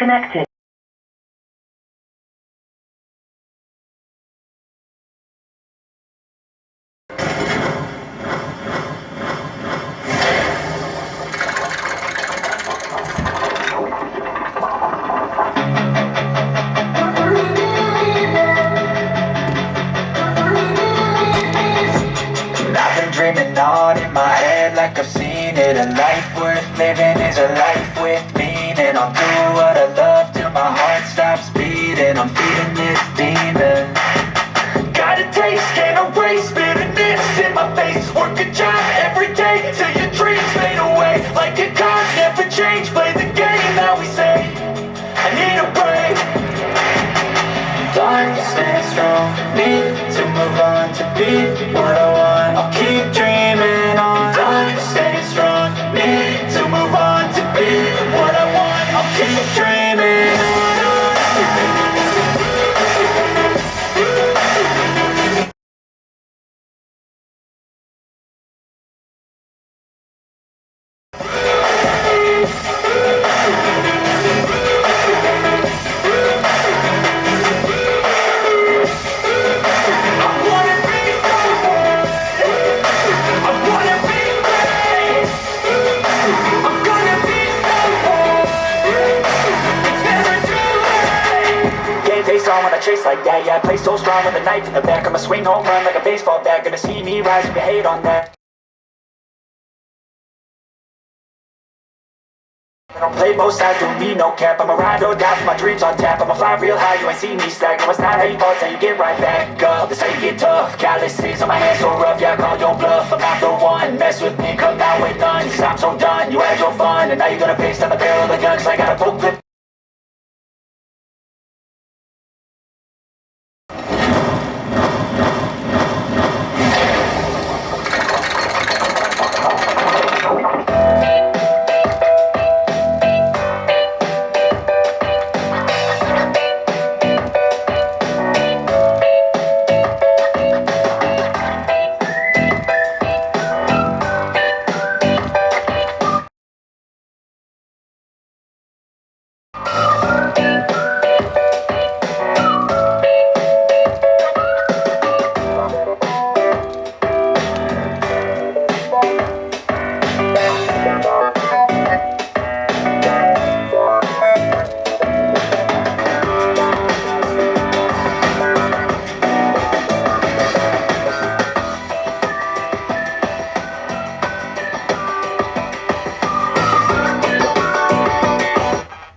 Disconnected. I've been dreaming on in my head like I've seen it. A life worth living is a life with meaning. I'll do what I love till my heart stops beating. I'm feeding this demon. Got a taste, can't erase bitterness in my face. Work a job every day till your dreams fade away. Like a card, never change, play the game that we say. I need a break. Time to stand strong, need to move on to be what I want. I'll keep dreaming on. Time to stay strong, need to move on to be what I want. I'll keep dreaming on. When I chase like that, yeah, I play so strong with a knife in the back. I'ma swing home run like a baseball bat. Gonna see me rise if you hate on that. I don't play both sides, don't need no cap. I'ma ride or die for my dreams on tap. I'ma fly real high, you ain't see me stack. No, it's not how you fall, till you get right back up. This how you get tough, calluses on my hands so rough. Yeah, I call your bluff, I'm not the one. Mess with me, come out with none. Cause I'm so done, you had your fun. And now you're gonna face down the barrel of the gun. Cause I got a full clip.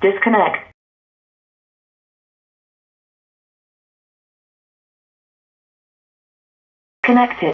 Disconnect. Connected.